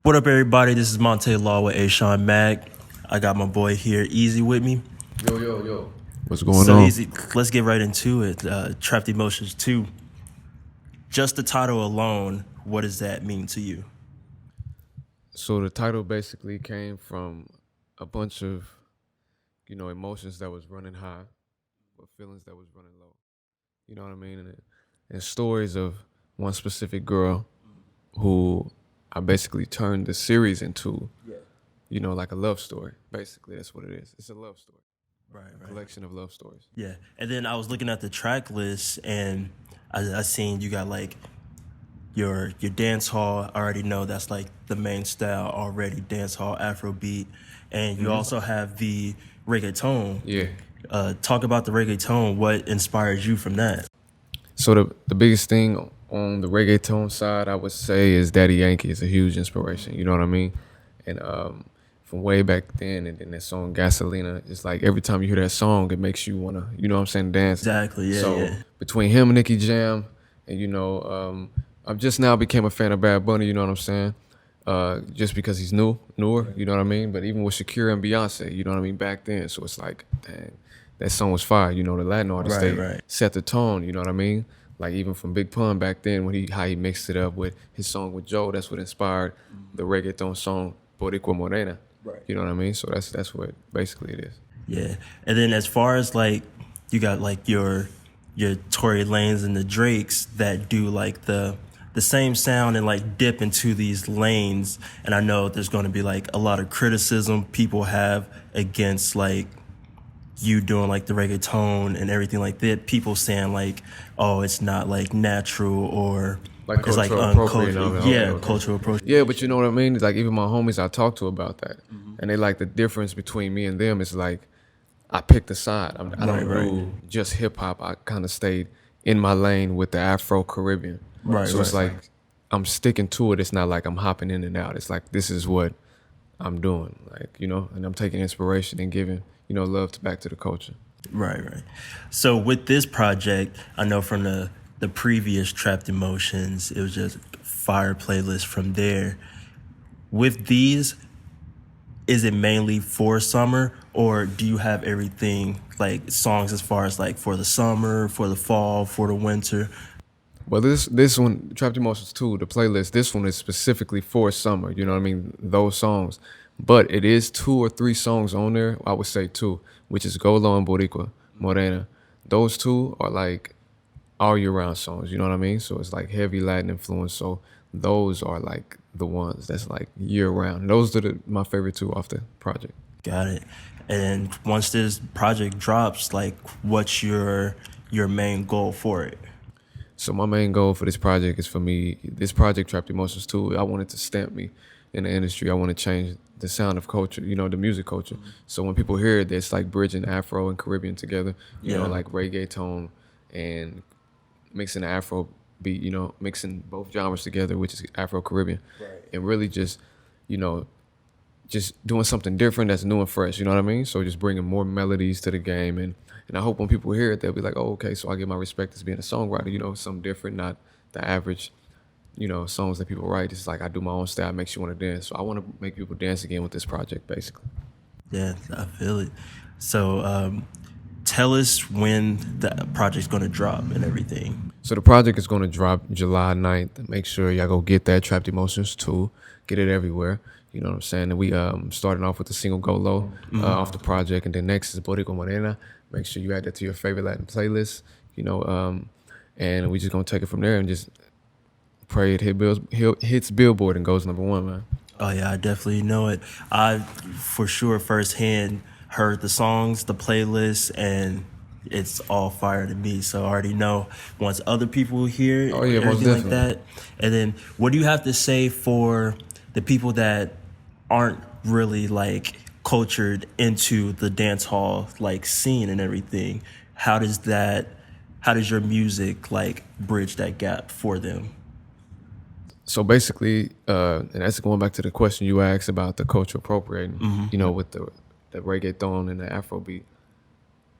What up, everybody? This is Monte Law with Achon Mag. I got my boy here, EZ, with me. Yo. What's going So on? EZ, let's get right into it. Trapped Emotions 2. Just the title alone, what does that mean to you? So the title basically came from a bunch of, emotions that was running high, but feelings that was running low. You know what I mean? And stories of one specific girl who I basically turned the series into, like a love story. Basically, that's what it is. It's a love story. Right. A collection of love stories. Yeah. And then I was looking at the track list, and I seen you got like your dance hall. I already know that's like the main style already, dance hall, Afrobeat. And you also have the reggaeton. Yeah. Talk about the reggaeton. What inspired you from that? So the biggest thing on the reggaeton side, I would say, is Daddy Yankee is a huge inspiration. You know what I mean? And from way back then, and then that song Gasolina, it's like every time you hear that song, it makes you wanna, dance. Exactly. Yeah. So yeah. between him and Nicky Jam, and I've just now became a fan of Bad Bunny. You know what I'm saying? Just because he's newer. You know what I mean? But even with Shakira and Beyonce, you know what I mean? Back then, so it's like, dang, that song was fire. The Latin artists, they set the tone. You know what I mean? Like even from Big Pun back then, when how he mixed it up with his song with Joe, that's what inspired the reggaeton song Boricua Morena. Right. You know what I mean? So that's what basically it is. Yeah. And then as far as like you got like your Tory Lanez and the Drakes that do like the same sound and like dip into these lanes, and I know there's going to be like a lot of criticism people have against like you doing like the reggaeton and everything like that. People saying like, oh, it's not like natural or Like it's like cultural cultural approach. Yeah, but you know what I mean? It's like even my homies I talk to about that, and they like the difference between me and them is like I picked a side. I don't do just hip hop. I kind of stayed in my lane with the Afro Caribbean. So it's like I'm sticking to it. It's not like I'm hopping in and out. It's like this is what I'm doing, and I'm taking inspiration and giving love back to the culture. Right. So with this project, I know from the previous Trapped Emotions, it was just fire playlist from there. With these, is it mainly for summer, or do you have everything like songs as far as like for the summer, for the fall, for the winter? Well, this one, Trapped Emotions 2, the playlist, this one is specifically for summer, you know what I mean, those songs. But it is 2 or 3 songs on there, I would say 2, which is Golo and Boricua Morena. Those 2 are like all year round songs, you know what I mean? So it's like heavy Latin influence, so those are like the ones that's like year round. Those are my favorite 2 off the project. Got it. And once this project drops, like what's your main goal for it? So my main goal for this project is this project, Trapped Emotions 2, I want it to stamp me in the industry. I want to change the sound of culture, the music culture. So when people hear it, it's like bridging Afro and Caribbean together, you know, like reggaeton and mixing the Afro beat, mixing both genres together, which is Afro Caribbean. Right. And really just doing something different that's new and fresh, you know what I mean? So just bringing more melodies to the game. And I hope when people hear it, they'll be like, oh, okay, so I get my respect as being a songwriter, something different, not the average, songs that people write. It's like I do my own style, makes you want to dance. So I want to make people dance again with this project, basically. Yeah, I feel it. So tell us when the project's going to drop and everything. So the project is going to drop July 9th. Make sure y'all go get that, Trapped Emotions 2. Get it everywhere. You know what I'm saying? And we starting off with the single Go Low off the project. And then next is Boricua Morena. Make sure you add that to your favorite Latin playlist, and we just going to take it from there and just pray it hits Billboard and goes #1, man. Oh, yeah, I definitely know it. I, for sure, firsthand heard the songs, the playlist, and it's all fire to me. So I already know once other people hear everything like that. And then what do you have to say for the people that aren't really like cultured into the dance hall like scene and everything? How does your music like bridge that gap for them? So basically, and that's going back to the question you asked about the culture appropriating, with the reggaeton and the Afrobeat.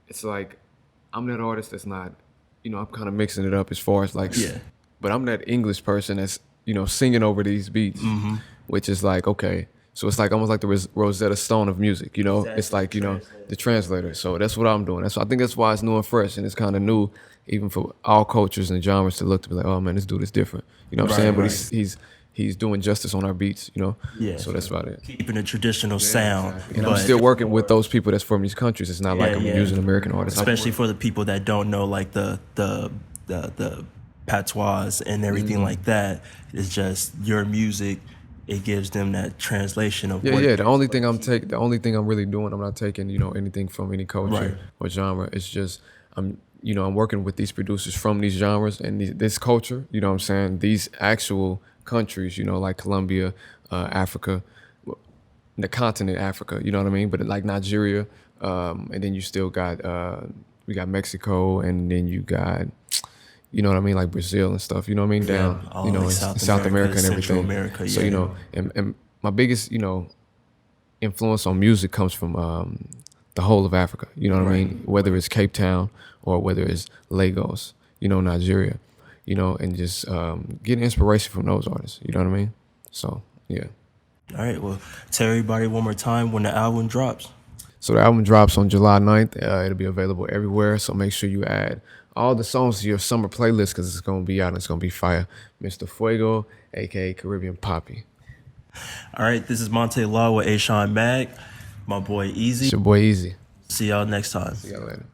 It's like I'm that artist that's not, I'm kind of mixing it up as far as like, but I'm that English person that's, singing over these beats. which is like, okay, so it's like almost like the Rosetta Stone of music, you know? Exactly. It's like, you know, the translator. So that's what I'm doing. I think that's why it's new and fresh, and it's kind of new, even for all cultures and genres to look to be like, oh man, this dude is different. You know what I'm saying? But he's doing justice on our beats, you know? Yeah. So that's about it. Keeping a traditional sound. Exactly. And I'm still working with those people that's from these countries. It's not like I'm using American artists. Especially for the people that don't know like the patois and everything like that. It's just your music. It gives them that translation of the only thing I'm really doing, I'm not taking, you know, anything from any culture or genre. It's just I'm working with these producers from these genres and this culture, you know what I'm saying? These actual countries, you know, like Colombia, Africa, the continent Africa, you know what I mean? But like Nigeria, and then you still got we got Mexico, and then you got, you know what I mean, like Brazil and stuff, you know what I mean, down, you know, like in South America and Central everything. America, So, you know, and my biggest, you know, influence on music comes from the whole of Africa, you know what I mean? Whether it's Cape Town or whether it's Lagos, you know, Nigeria, you know, and just getting inspiration from those artists, you know what I mean? So, yeah. All right, well, tell everybody one more time when the album drops. So the album drops on July 9th. It'll be available everywhere. So make sure you add all the songs to your summer playlist because it's going to be out and it's going to be fire. Mr. Fuego, a.k.a. Caribbean Papi. All right, this is Monte Law with Achon Mag. My boy EZ. It's your boy EZ. See y'all next time. See y'all later.